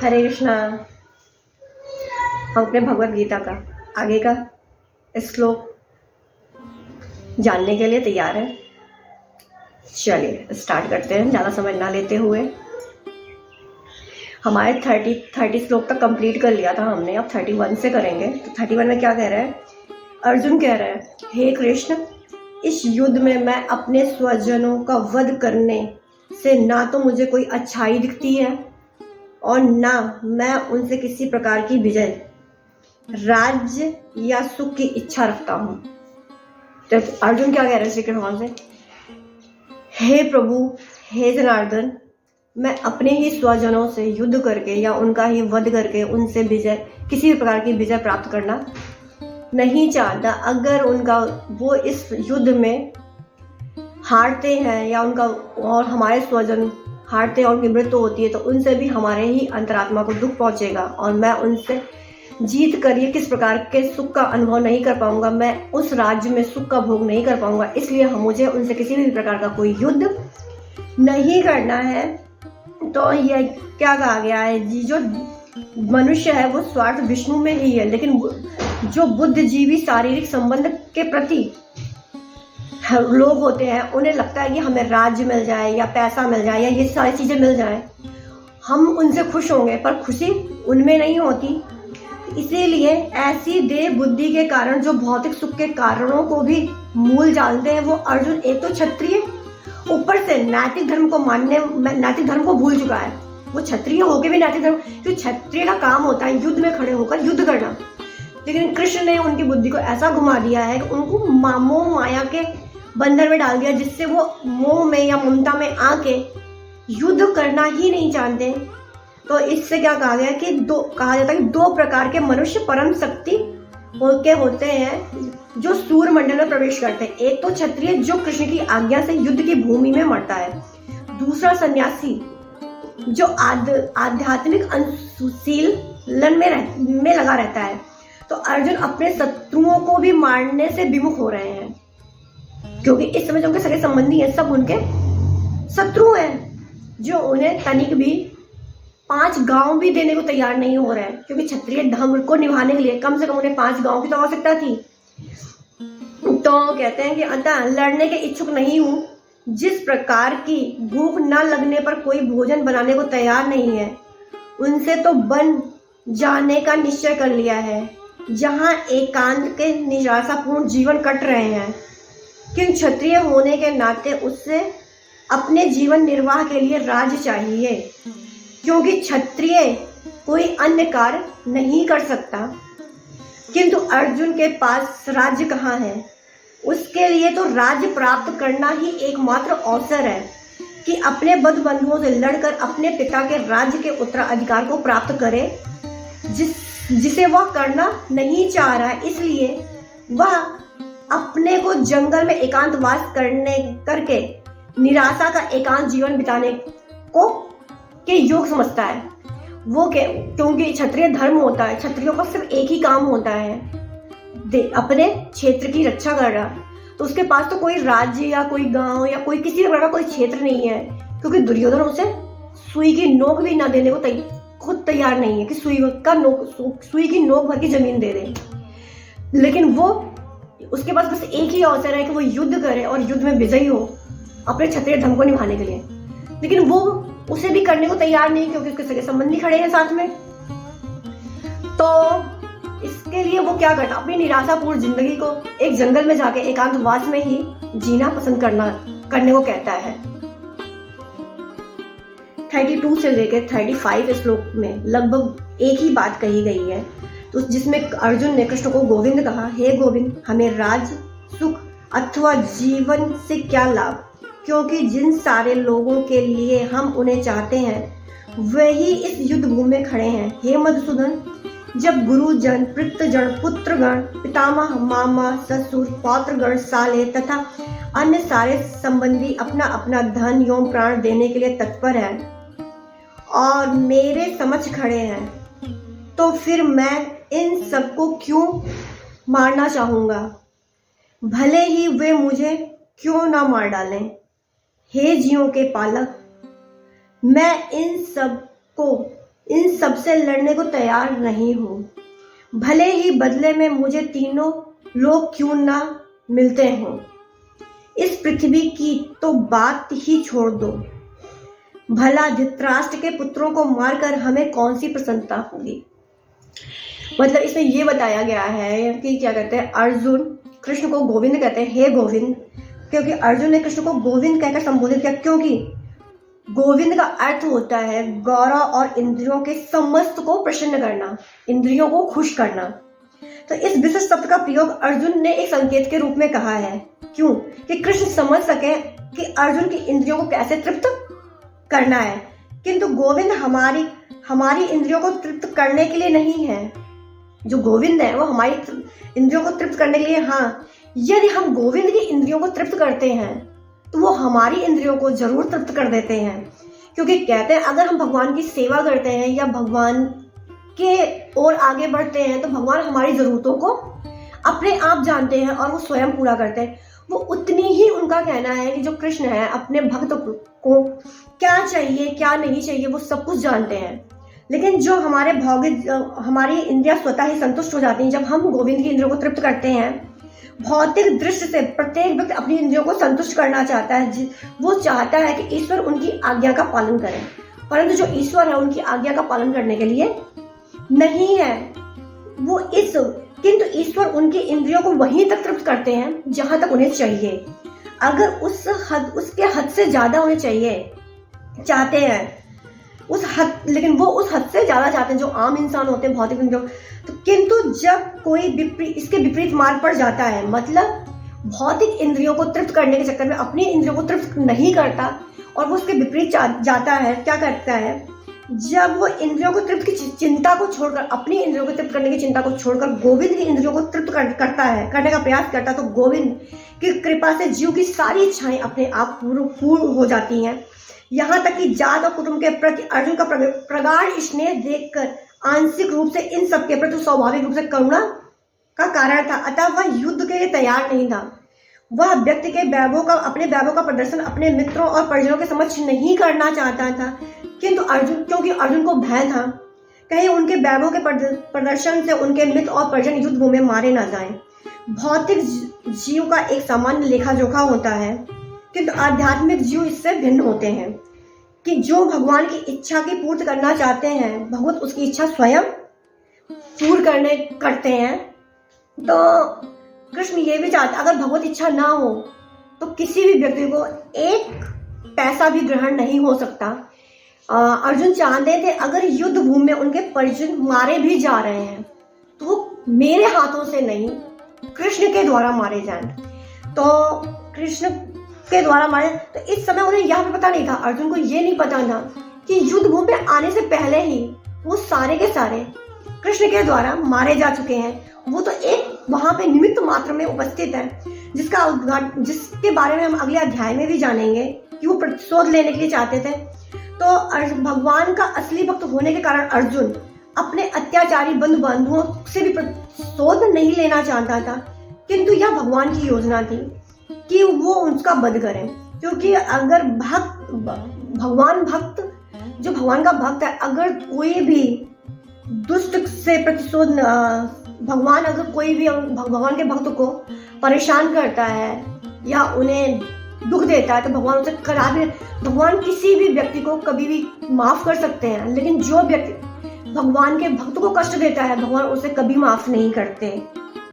हरे कृष्णा। हम अपने भगवत गीता का आगे का श्लोक जानने के लिए तैयार हैं। चलिए स्टार्ट करते हैं, ज़्यादा समय ना लेते हुए। हमारे 30 श्लोक तक कंप्लीट कर लिया था हमने, अब 31 से करेंगे। तो 31 में क्या कह रहा है? अर्जुन कह रहा है, हे कृष्ण, इस युद्ध में मैं अपने स्वजनों का वध करने से ना तो मुझे कोई अच्छाई दिखती है और ना मैं उनसे किसी प्रकार की विजय, राज्य या सुख की इच्छा रखता हूँ। तो अर्जुन क्या कह रहे हैं श्री कृष्ण भगवान से? हे प्रभु, हे जनार्दन, मैं अपने ही स्वजनों से युद्ध करके या उनका ही वध करके उनसे विजय, किसी भी प्रकार की विजय प्राप्त करना नहीं चाहता। अगर उनका वो इस युद्ध में हारते हैं या उनका और हमारे स्वजन हारते हैं और उनकी मृत्यु होती है तो उनसे भी हमारे ही अंतरात्मा को दुख पहुंचेगा और मैं उनसे जीत कर ये किस प्रकार के सुख का अनुभव नहीं कर पाऊंगा, मैं उस राज्य में सुख का भोग नहीं कर पाऊंगा। इसलिए मुझे उनसे किसी भी प्रकार का कोई युद्ध नहीं करना है। तो ये क्या कहा गया है? जो मनुष्य है वो स्वार्थ विष्णु में ही है, लेकिन जो बुद्धिजीवी शारीरिक संबंध के प्रति लोग होते हैं उन्हें लगता है कि हमें राज्य मिल जाए या पैसा मिल जाए या ये सारी चीजें मिल जाए, हम उनसे खुश होंगे, पर खुशी उनमें नहीं होती। इसीलिए ऐसी देह बुद्धि के कारण जो भौतिक सुख के कारणों को भी मूल जानते हैं वो अर्जुन एक तो क्षत्रिय, ऊपर से नैतिक धर्म को मानने, नैतिक धर्म को भूल चुका है। वो क्षत्रिय होके भी नैतिक धर्म, क्योंकि क्षत्रिय का काम होता है युद्ध में खड़े होकर युद्ध करना, लेकिन कृष्ण ने उनकी बुद्धि को ऐसा घुमा दिया है कि उनको मोह माया के बंधन में डाल दिया, जिससे वो मोह में या ममता में आके युद्ध करना ही नहीं जानते। तो इससे क्या कहा गया कि कहा जाता है कि दो प्रकार के मनुष्य परम शक्ति होते हैं जो सूर्य मंडल में प्रवेश करते हैं। एक तो क्षत्रिय जो कृष्ण की आज्ञा से युद्ध की भूमि में मरता है, दूसरा सन्यासी जो आध्यात्मिक अनुशीलन में लगा रहता है। तो अर्जुन अपने शत्रुओं को भी मारने से विमुख हो रहे हैं, क्योंकि इस समय जो उनके सगे संबंधी हैं सब उनके शत्रु हैं, जो उन्हें तनिक भी 5 गांव भी देने को तैयार नहीं हो रहे हैं, क्योंकि क्षत्रिय धर्म को निभाने के लिए कम से कम उन्हें 5 गांव की तो आवश्यकता थी। तो कहते हैं कि अतः लड़ने के इच्छुक नहीं हूं। जिस प्रकार की भूख न लगने पर कोई भोजन बनाने को तैयार नहीं है, उनसे तो बन जाने का निश्चय कर लिया है। जहां एकांत के निराशापूर्ण जीवन कट रहे हैं, किंतु क्षत्रिय होने के नाते उससे अपने जीवन निर्वाह के लिए राज्य चाहिए, क्योंकि क्षत्रिय कोई अन्य कार्य नहीं कर सकता। किंतु अर्जुन के पास राज्य कहाँ है? उसके लिए तो राज्य प्राप्त करना ही एकमात्र अवसर है कि अपने बद्ध बंधुओं से लड़कर अपने पिता के राज्य के उत्तराधिकार को प्राप्त करे, जिसे वह करना नहीं चाह रहा है। इसलिए वह अपने को जंगल में एकांतवास करके निराशा का एकांत जीवन बिताने को के योग समझता है। वो क्योंकि क्षत्रिय धर्म होता है, क्षत्रियों का सिर्फ एक ही काम होता है, अपने क्षेत्र की रक्षा करना। तो उसके पास तो कोई राज्य या कोई गांव या कोई किसी प्रकार का कोई क्षेत्र नहीं है, क्योंकि दुर्योधन उसे सुई की नोक भी ना देने को खुद तैयार नहीं है कि सुई की नोक भर की जमीन दे दे। लेकिन वो उसके पास बस एक ही अवसर है कि वो युद्ध करे और युद्ध में विजयी हो अपने क्षत्रिय धर्म को निभाने के लिए, लेकिन वो उसे भी करने को तैयार नहीं, क्योंकि उसके सगे संबंधी खड़े हैं साथ में। तो इसके लिए वो क्या करता? अपनी निराशापूर्ण जिंदगी को एक जंगल में जाके एकांतवास में ही जीना पसंद करने को कहता है। 32 से लेकर 35 श्लोक में लगभग एक ही बात कही गई है। तो जिसमें अर्जुन ने कृष्ण को गोविंद कहा, हे गोविंद, हमें राज, सुख अथवा जीवन से क्या लाभ, क्योंकि जिन सारे लोगों के लिए हम उन्हें चाहते हैं वही इस युद्ध भूमि में खड़े हैं। हे मधुसूदन, जब गुरुजन, पितृजन, पुत्रगण, पितामह, मामा, ससुर, पौत्रगण, साले तथा अन्य सारे संबंधी अपना अपना धन एवं प्राण देने के लिए तत्पर हैं और मेरे समक्ष खड़े हैं, तो फिर मैं इन सबको क्यों मारना चाहूंगा? भले ही वे मुझे क्यों ना मार डालें। हे जीवों के पालक, मैं इन सब को इन सब से लड़ने को तैयार नहीं हूँ, भले ही बदले में मुझे तीनों लोग क्यों ना मिलते हों। इस पृथ्वी की तो बात ही छोड़ दो, भला धृतराष्ट्र के पुत्रों को मारकर हमें कौन सी प्रसन्नता होगी। मतलब इसमें ये बताया गया है कि क्या कहते हैं, अर्जुन कृष्ण को गोविंद कहते हैं, हे गोविंद, क्योंकि अर्जुन ने कृष्ण को गोविंद कहकर संबोधित किया, क्योंकि गोविंद का अर्थ होता है गौरव और इंद्रियों के समस्त को प्रसन्न करना, इंद्रियों को खुश करना। तो इस विशिष्ट शब्द का प्रयोग अर्जुन ने एक संकेत के रूप में कहा है, क्यों, कि कृष्ण समझ सके कि अर्जुन की इंद्रियों को कैसे तृप्त करना है। किंतु गोविंद हमारी इंद्रियों को तृप्त करने के लिए नहीं है। जो गोविंद है वो हमारी इंद्रियों को तृप्त करने के लिए, हाँ, यदि हम गोविंद की इंद्रियों को तृप्त करते हैं तो वो हमारी इंद्रियों को जरूर तृप्त कर देते हैं। क्योंकि कहते हैं अगर हम भगवान की सेवा करते हैं या भगवान के ओर आगे बढ़ते हैं तो भगवान हमारी जरूरतों को अपने आप जानते हैं और वो स्वयं पूरा करते हैं। वो उतनी ही, उनका कहना है कि जो कृष्ण है अपने भक्त को क्या चाहिए क्या नहीं चाहिए वो सब कुछ जानते हैं। लेकिन जो हमारी इंद्रियां स्वतः ही संतुष्ट हो जाती हैं जब हम गोविंद की इंद्रियों को तृप्त करते हैं। भौतिक दृष्टि से प्रत्येक व्यक्ति अपनी इंद्रियों को संतुष्ट करना चाहता है, वो चाहता है कि ईश्वर उनकी आज्ञा का पालन करे, परंतु जो ईश्वर है उनकी आज्ञा का पालन करने के लिए नहीं है। किंतु ईश्वर उनकी इंद्रियों को वहीं तक तृप्त करते हैं जहां तक उन्हें चाहिए। अगर उसके हद से ज्यादा उन्हें चाहते हैं लेकिन वो उस हद से ज्यादा चाहते हैं जो आम इंसान होते हैं भौतिक इंद्रियों। तो किंतु जब कोई इसके विपरीत मार्ग पर जाता है, मतलब भौतिक इंद्रियों को तृप्त करने के चक्कर में अपनी इंद्रियों को तृप्त नहीं करता और वो उसके विपरीत जाता है, क्या करता है, जब वो इंद्रियों को तृप्त की चिंता को छोड़कर, अपनी इंद्रियों को तृप्त करने की चिंता को छोड़कर गोविंद की इंद्रियों को तृप्त करने का प्रयास करता है, तो गोविंद की कृपा से जीव की सारी इच्छाएं अपने आप पूर्ण हो जाती हैं। यहाँ तक कि जात और कुटुंब के प्रति अर्जुन का प्रगाढ़ स्नेह देखकर आंशिक रूप से इन सब के प्रति स्वाभाविक रूप से करुणा का कारण था। अतः वह युद्ध के लिए तैयार नहीं था। वह व्यक्ति के अपने वैभव का प्रदर्शन अपने मित्रों और परिजनों के समक्ष नहीं करना चाहता था, किंतु क्योंकि अर्जुन को भय था कहीं उनके वैभव के प्रदर्शन से उनके मित्र और परिजन युद्ध भूमि में मारे ना जाएं। भौतिक जीव का एक सामान्य लेखा जोखा होता है, किंतु आध्यात्मिक जीव इससे भिन्न होते हैं कि जो भगवान की इच्छा की पूर्ति करना चाहते हैं, भगवत उसकी इच्छा स्वयं पूर्ण करते हैं। तो कृष्ण ये भी चाहते, अगर भगवत इच्छा ना हो तो किसी भी व्यक्ति को एक पैसा भी ग्रहण नहीं हो सकता। अर्जुन चाहते थे अगर युद्ध भूमि में उनके परिजन मारे भी जा रहे हैं तो वो मेरे हाथों से नहीं, कृष्ण के द्वारा मारे जाएं। तो कृष्ण के द्वारा मारे, तो इस समय उन्हें यह भी पता नहीं था, अर्जुन को ये नहीं पता था कि युद्ध भूमि में आने से पहले ही वो सारे के सारे कृष्ण के द्वारा मारे जा चुके हैं। वो तो एक वहां पे निमित्त मात्र में उपस्थित है, जिसके बारे में हम अगले अध्याय में भी जानेंगे कि वो प्रतिशोध लेने के लिए चाहते थे। तो भगवान का असली भक्त होने के कारण अर्जुन अपने अत्याचारी बंधु बांधवों से भी प्रतिशोध नहीं लेना चाहता था, किंतु यह भगवान की योजना थी कि वो उसका वध करें। क्योंकि अगर जो भगवान का भक्त है, अगर कोई भी दुष्ट से प्रतिशोध, भगवान अगर कोई भी भगवान के भक्त को परेशान करता है या उन्हें दुख देता है तो भगवान किसी भी व्यक्ति को कभी भी माफ कर सकते हैं, लेकिन जो व्यक्ति भगवान के भक्त को कष्ट देता है भगवान उसे कभी माफ नहीं करते।